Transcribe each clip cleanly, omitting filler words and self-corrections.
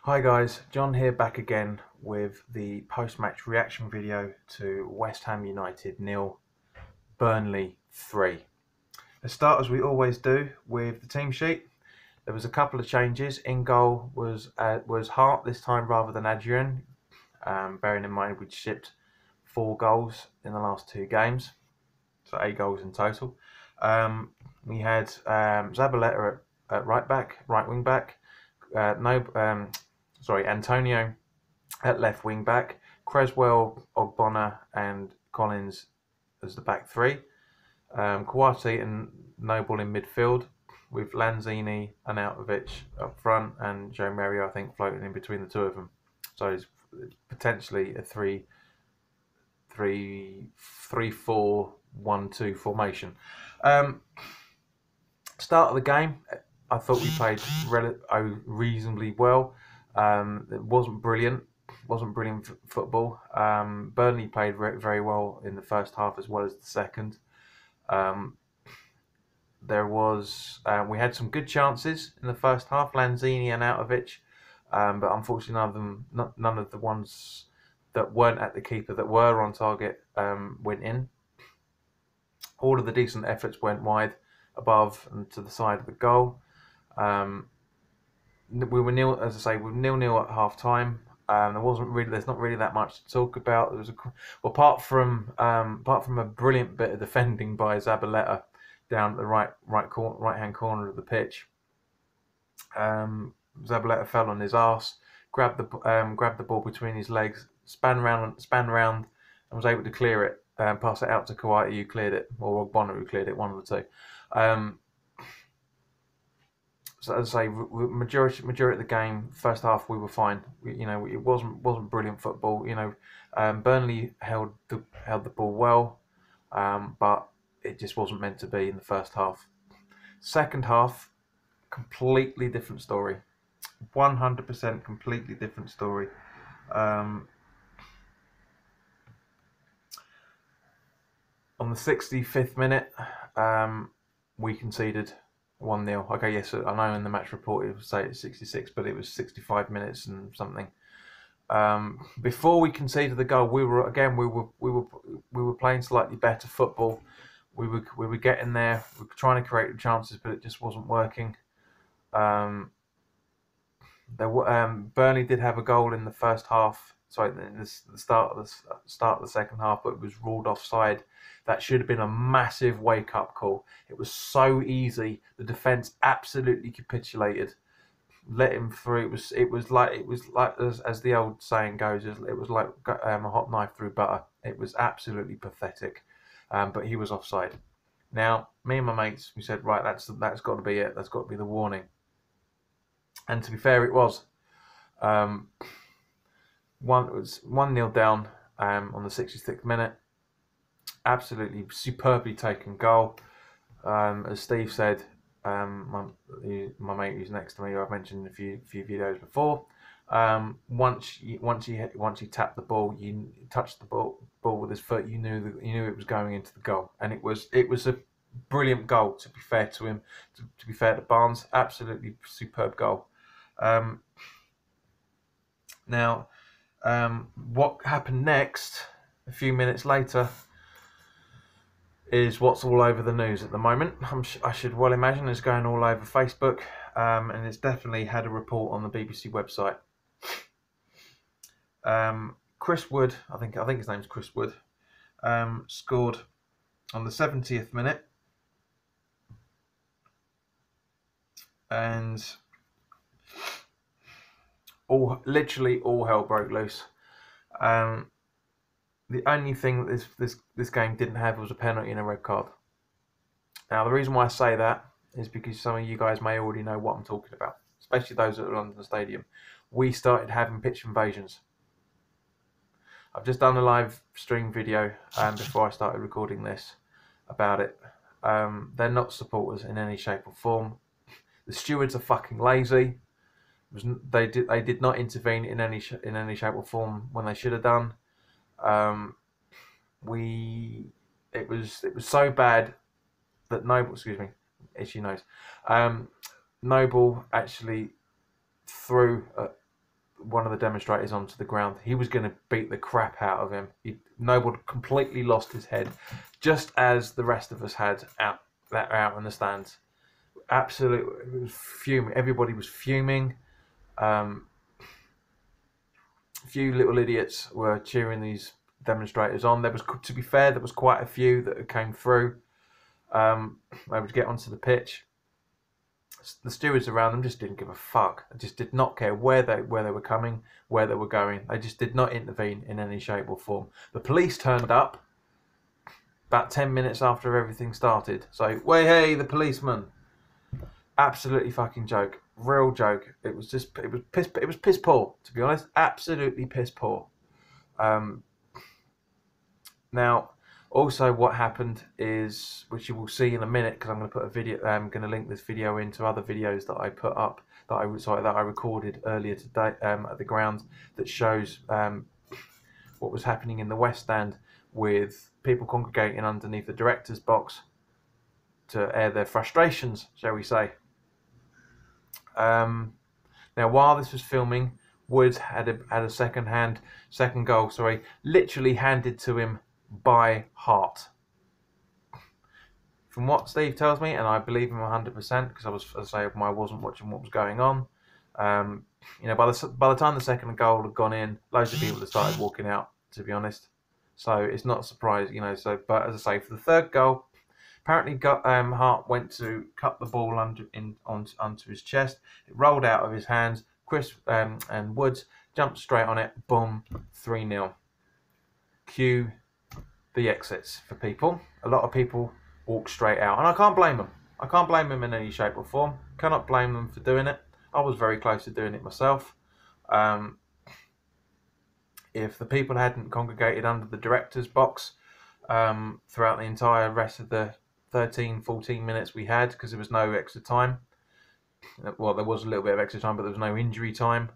Hi guys, John here back again with the post-match reaction video to West Ham United 0, Burnley 3. Let's start as we always do with the team sheet. There was a couple of changes. In goal was Hart this time rather than Adrian, bearing in mind we'd shipped 4 goals in the last 2 games, so 8 goals in total. We had Zabaleta at right wing back. No, Antonio at left wing back, Creswell, Ogbonna, and Collins as the back three. Kouati and Noble in midfield, with Lanzini and Arnautovic up front, and Joe Mario, I think, floating in between the two of them. So it's potentially a 3-4-1-2 formation. Start of the game, I thought we played reasonably well. It wasn't brilliant. Wasn't brilliant football. Burnley played very well in the first half as well as the second. We had some good chances in the first half, Lanzini and Arnautovic, but unfortunately none of the ones that weren't at the keeper that were on target went in. All of the decent efforts went wide, above and to the side of the goal. We were nil, as I say, we were 0-0 at half time. There's not really that much to talk about. Apart from a brilliant bit of defending by Zabaleta down at the right hand corner of the pitch. Zabaleta fell on his arse, grabbed the ball between his legs, span round, and was able to clear it. Pass it out to Kouati, who cleared it, or Ogbonna, who cleared it, one of the two. So as I say, majority of the game, first half, we were fine. It wasn't brilliant football. Burnley held the ball well, but it just wasn't meant to be in the first half. Second half, completely different story. 100% completely different story. On the 65th minute, we conceded 1-0. Okay, yes, I know in the match report it would say it's 66, but it was 65 minutes and something. Before we conceded the goal, we were playing slightly better football. We were getting there. We were trying to create chances, but it just wasn't working. Burnley did have a goal in the first half. Sorry, in the start of the second half, but it was ruled offside. That should have been a massive wake-up call. It was so easy. The defence absolutely capitulated, let him through. It was like as the old saying goes, it was like a hot knife through butter. It was absolutely pathetic, but he was offside. Now, me and my mates, we said, right, that's got to be it. That's got to be the warning. And to be fair, it was. It was 1-0 down on the 66th minute. Absolutely superbly taken goal. As Steve said, my mate who's next to me, who I've mentioned in a few videos before. Once he tapped the ball, you touched the ball with his foot. You knew it was going into the goal, and it was a brilliant goal. To be fair to him, to be fair to Barnes, absolutely superb goal. Now, what happened next? A few minutes later, is what's all over the news at the moment. I should well imagine it's going all over Facebook, and it's definitely had a report on the BBC website. Chris Wood, I think his name's Chris Wood, scored on the 70th minute, and literally all hell broke loose. The only thing that this game didn't have was a penalty and a red card. Now, the reason why I say that is because some of you guys may already know what I'm talking about, especially those at London Stadium. We started having pitch invasions. I've just done a live stream video before I started recording this about it. They're not supporters in any shape or form. The stewards are fucking lazy. They did not intervene in any shape or form when they should have done. It was so bad that Noble, excuse me, as she knows, Noble actually threw one of the demonstrators onto the ground. He was going to beat the crap out of him. Noble completely lost his head, just as the rest of us had out in the stands. Absolutely, it was fuming. Everybody was fuming. A few little idiots were cheering these demonstrators on. There was, to be fair, there was quite a few that came through. Able to get onto the pitch. The stewards around them just didn't give a fuck. They just did not care where they were coming, where they were going. They just did not intervene in any shape or form. The police turned up about 10 minutes after everything started. So, hey, the policeman. Absolutely fucking joke. Real joke. It was piss poor, to be honest. Absolutely piss poor. Now, also what happened is, which you will see in a minute, because I'm going to put a video. I'm going to link this video into other videos that I put up that I recorded earlier today at the ground, that shows what was happening in the West Stand with people congregating underneath the director's box to air their frustrations, shall we say. Now, while this was filming, Woods had a second goal, literally handed to him by Hart. From what Steve tells me, and I believe him 100%, because I wasn't watching what was going on. By the time the second goal had gone in, loads of people had started walking out, to be honest. So it's not a surprise, but as I say, for the third goal, apparently Hart went to cut the ball onto his chest. It rolled out of his hands. Chris and Woods jumped straight on it. Boom, 3-0. Cue the exits for people. A lot of people walk straight out, and I can't blame them. I can't blame them in any shape or form. Cannot blame them for doing it. I was very close to doing it myself. If the people hadn't congregated under the director's box throughout the entire rest of the 13-14 minutes we had, because there was no extra time. Well, there was a little bit of extra time, but there was no injury time.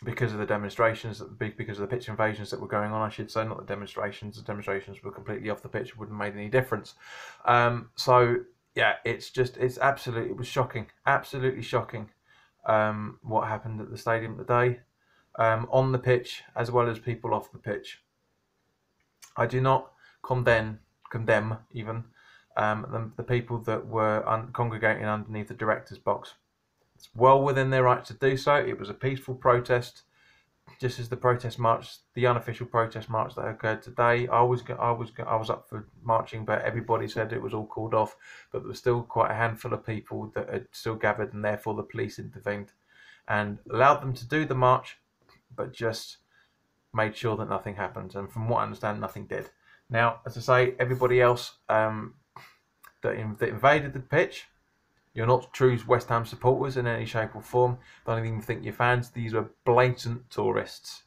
Because of the demonstrations, because of the pitch invasions that were going on, I should say, not the demonstrations. The demonstrations were completely off the pitch; it wouldn't have made any difference. So yeah, it was shocking, absolutely shocking, what happened at the stadium today, on the pitch as well as people off the pitch. I do not condemn even the people that were congregating underneath the director's box. It's well within their rights to do so. It was a peaceful protest, just as the protest march, the unofficial protest march that occurred today. I was up for marching, but everybody said it was all called off. But there was still quite a handful of people that had still gathered, and therefore the police intervened and allowed them to do the march, but just made sure that nothing happened. And from what I understand, nothing did. Now, as I say, everybody else that invaded the pitch, you're not true West Ham supporters in any shape or form. Don't even think you're fans. These are blatant tourists,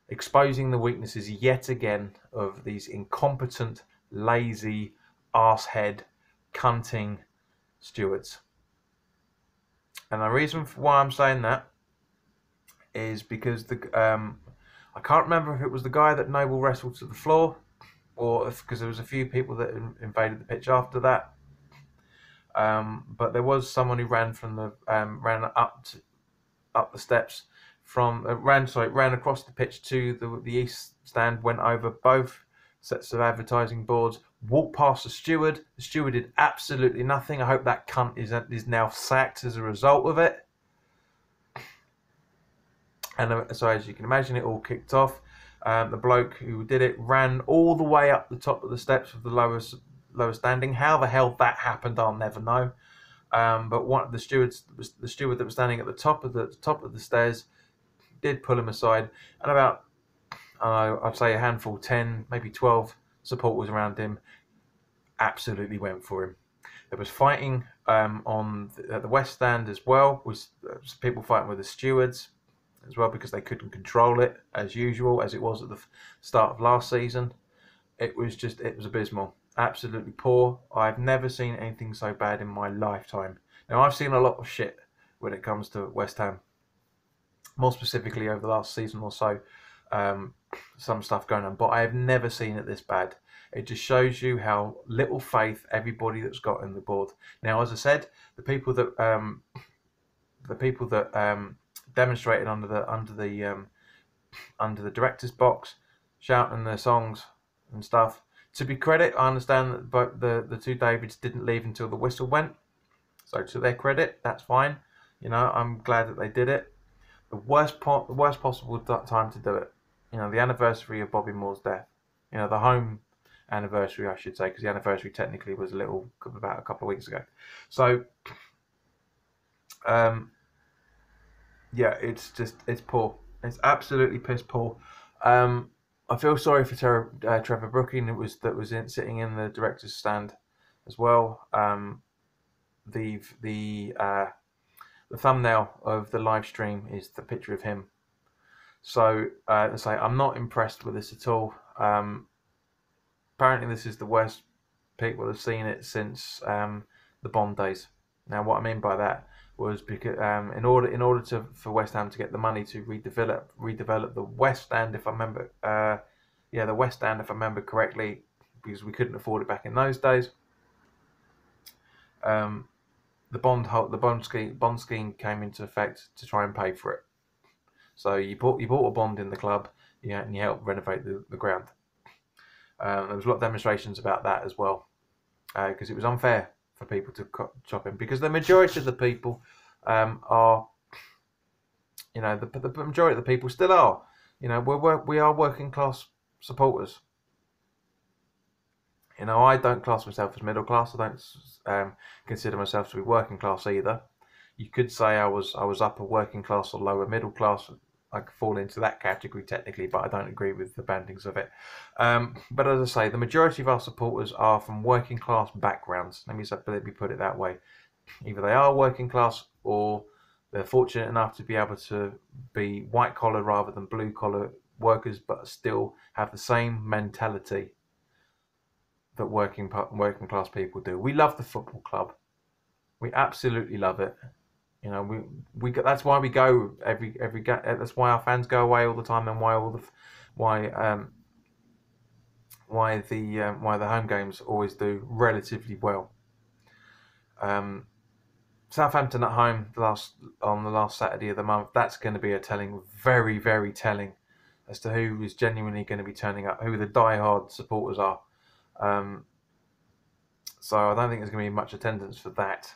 exposing the weaknesses yet again of these incompetent, lazy, arsehead, cunting stewards. And the reason for why I'm saying that is because I can't remember if it was the guy that Noble wrestled to the floor, or because there was a few people that invaded the pitch after that. But there was someone who ran from the ran up the steps ran across the pitch to the east stand, went over both sets of advertising boards, walked past the steward. The steward did absolutely nothing. I hope that cunt is now sacked as a result of it. And so, as you can imagine, it all kicked off. The bloke who did it ran all the way up the top of the steps of the lower standing. How the hell that happened, I'll never know. But one of the steward that was standing at the top of the stairs did pull him aside, and about I'd say a handful, 10, maybe 12 supporters around him absolutely went for him. There was fighting at the West Stand as well. Was people fighting with the stewards as well, because they couldn't control it as usual, as it was at the start of last season. It was abysmal. Absolutely poor. I've never seen anything so bad in my lifetime. Now, I've seen a lot of shit when it comes to West Ham, more specifically over the last season or so. Some stuff going on, but I have never seen it this bad. It just shows you how little faith everybody that's got in the board. Now, as I said, the people that people that demonstrated under the director's box, shouting their songs and stuff. To be credit, I understand that but the two Davids didn't leave until the whistle went. So to their credit, that's fine. You know, I'm glad that they did it. The worst possible time to do it. You know, the anniversary of Bobby Moore's death. You know, the home anniversary, I should say, because the anniversary technically was about a couple of weeks ago. So, yeah, it's poor. It's absolutely piss poor. I feel sorry for Trevor Brooking. That was sitting in the director's stand as well. The thumbnail of the live stream is the picture of him. So, I'm not impressed with this at all. Apparently, this is the worst people have seen it since the Bond days. Now, what I mean by that was because in order for West Ham to get the money to redevelop the West Stand, if I remember, the West Stand, if I remember correctly, because we couldn't afford it back in those days. The bond scheme came into effect to try and pay for it. So you bought a bond in the club, and you helped renovate the ground. There was a lot of demonstrations about that as well, because it was unfair for people to chop in, because the majority of the people are, the majority of the people still are, we are working class supporters. I don't class myself as middle class. I don't consider myself to be working class either. You could say I was upper working class or lower middle class. I could fall into that category technically, but I don't agree with the bandings of it. But as I say, the majority of our supporters are from working class backgrounds. Let me put it that way. Either they are working class, or they're fortunate enough to be able to be white collar rather than blue collar workers, but still have the same mentality that working class people do. We love the football club. We absolutely love it. We that's why we go every that's why our fans go away all the time, and why the home games always do relatively well. Southampton at home on the last Saturday of the month. That's going to be very, very telling as to who is genuinely going to be turning up, who the die-hard supporters are. So I don't think there's going to be much attendance for that.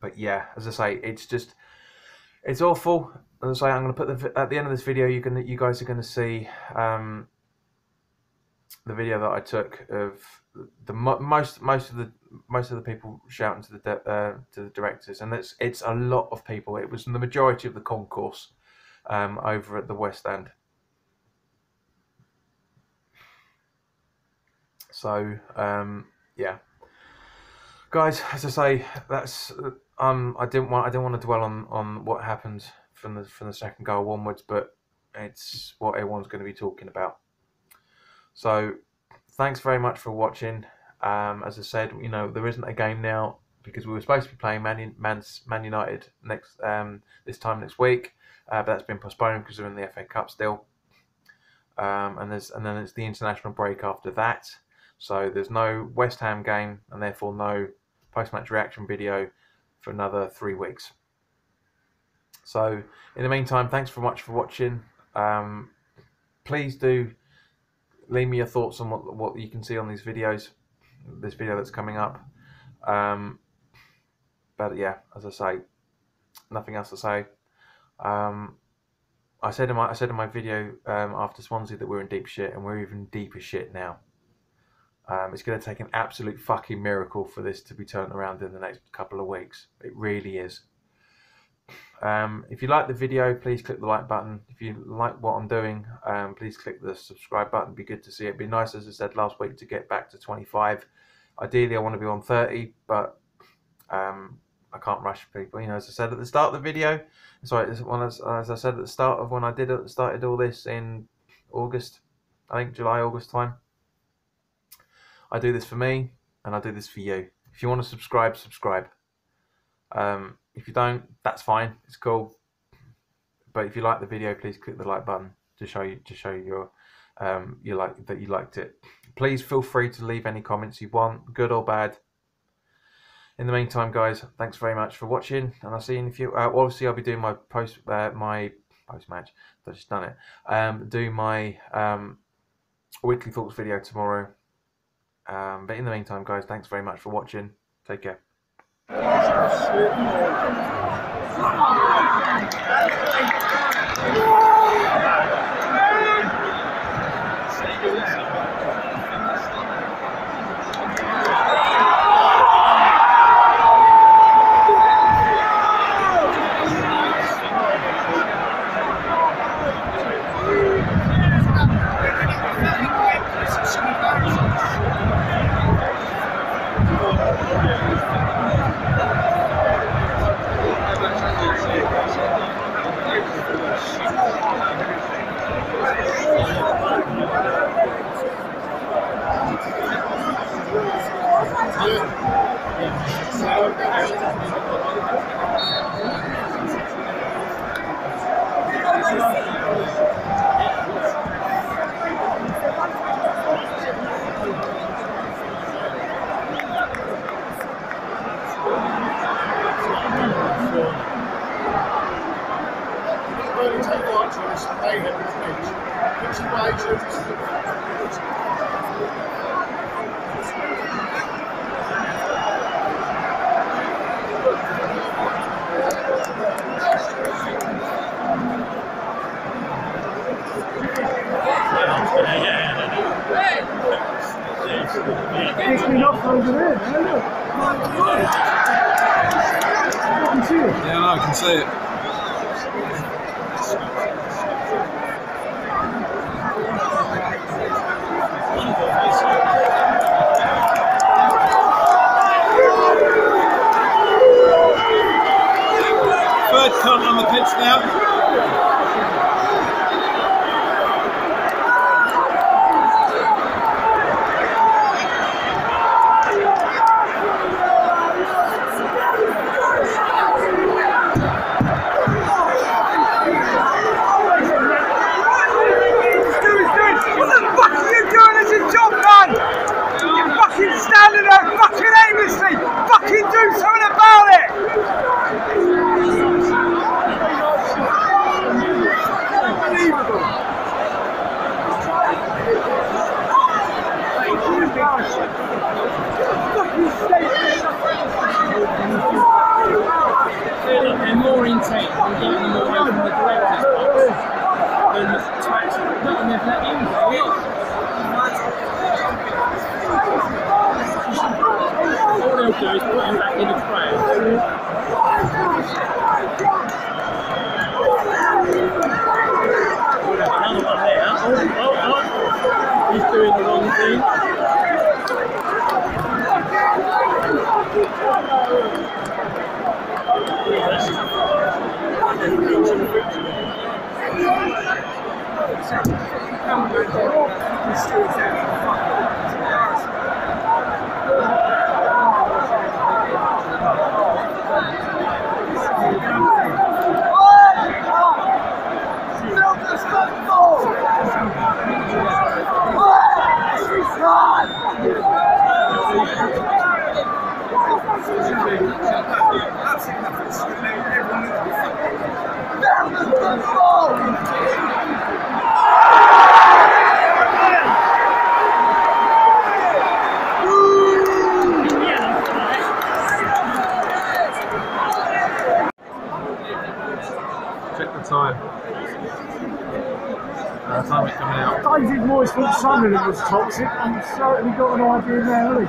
But yeah, as I say, it's awful. As I say, I'm going to put at the end of this video, you guys are going to see the video that I took of the most of the people shouting to the directors, and it's a lot of people. It was the majority of the concourse over at the West End. So yeah, guys, as I say, that's I didn't want to dwell on what happened from the second goal onwards, but it's what everyone's going to be talking about. So thanks very much for watching. As I said, there isn't a game now because we were supposed to be playing Man United next this time next week, but that's been postponed because they're in the FA Cup still. And then it's the international break after that. So there's no West Ham game, and therefore no post-match reaction video for another 3 weeks. So in the meantime, thanks very much for watching. Please do leave me your thoughts on what you can see on these videos, this video that's coming up. But yeah, as I say, nothing else to say. I said in my video after Swansea that we're in deep shit, and we're even deeper shit now. It's going to take an absolute fucking miracle for this to be turned around in the next couple of weeks. It really is. If you like the video, please click the like button. If you like what I'm doing, please click the subscribe button. It'd be good to see it. It'd be nice, as I said last week, to get back to 25. Ideally, I want to be on 30, but I can't rush people. As I said at the start of the video, as I said at the start of when I started all this in August, I think July, August time. I do this for me, and I do this for you. If you want to subscribe, subscribe. If you don't, that's fine. It's cool. But if you like the video, please click the like button to show you that you liked it. Please feel free to leave any comments you want, good or bad. In the meantime, guys, thanks very much for watching, and I'll see you in a few. Obviously, I'll be doing my post match. I've just done it. Do my weekly thoughts video tomorrow. But in the meantime, guys, thanks very much for watching. Take care. Yeah, no, I can see it. Third cunt on the pitch now. Standing there fucking aimlessly! Fucking do something about it! Unbelievable! They're more intent on getting them away from the director's box than to actually putting their net in. All they'll do is put him back in the frame. Another one there. Oh. He's doing the wrong thing. Check the time. Time it's coming out. David Moyes thought Sunderland was toxic, and he's certainly got an idea now,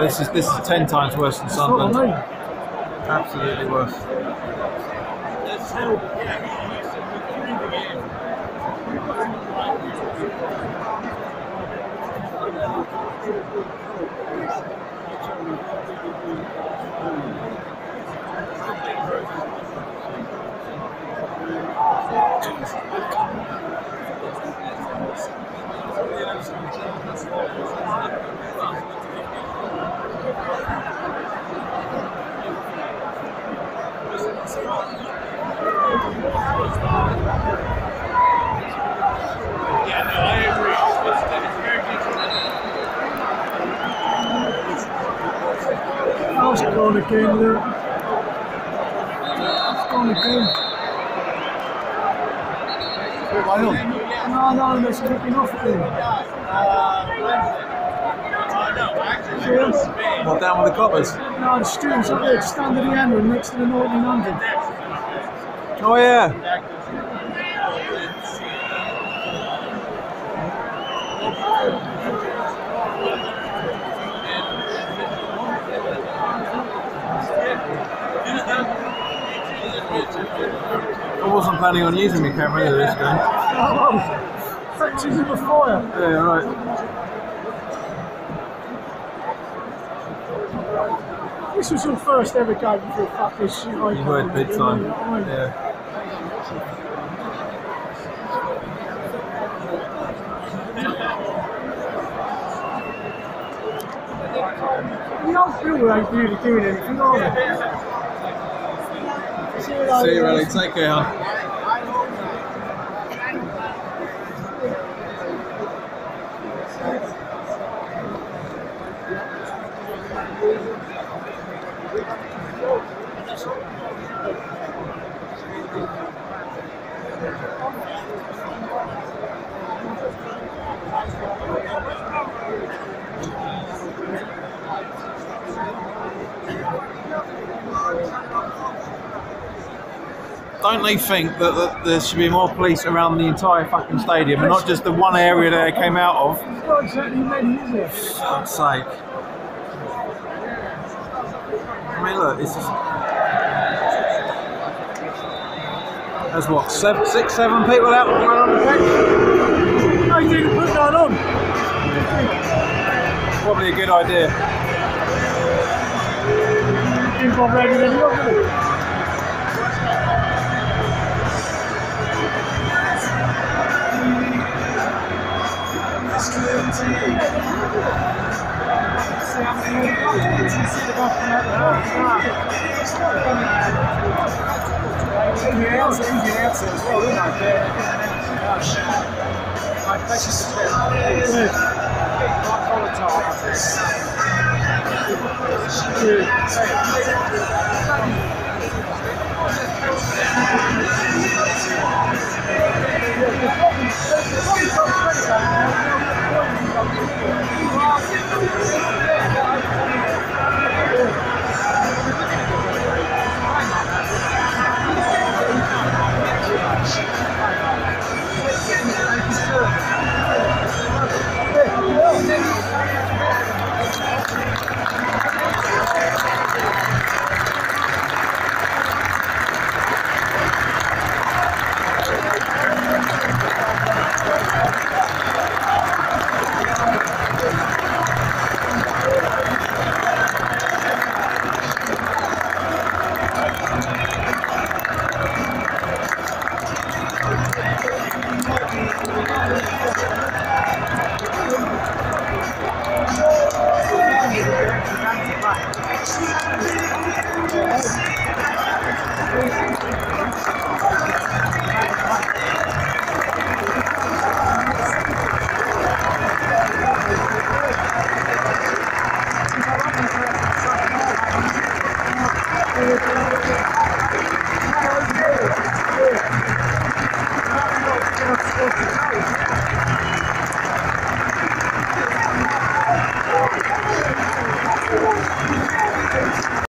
hasn't he? This is 10 times worse than That's what I Sunderland. mean. Absolutely worse. it's gone again, look. It's gone again. No, it's kicking off again. What, down with the coppers? No, the students up there, just under the handle, next to the 1900. Oh yeah. I wasn't planning on using my camera either this game. Practice in the fire. Yeah, right. This was your first ever game for fuck this shit. You heard big time. Yeah. The old people ain't really doing anything, are they? See See you, Ellie. Take care, hon. Don't they think that there should be more police around the entire fucking stadium and not just the one area that it came out of? It's not exactly many, is it? For God's sake. I mean, look, it's just... There's what, 6, 7 people out running on the pitch? No, you didn't put that on. Probably a good idea. You didn't bother having any of it.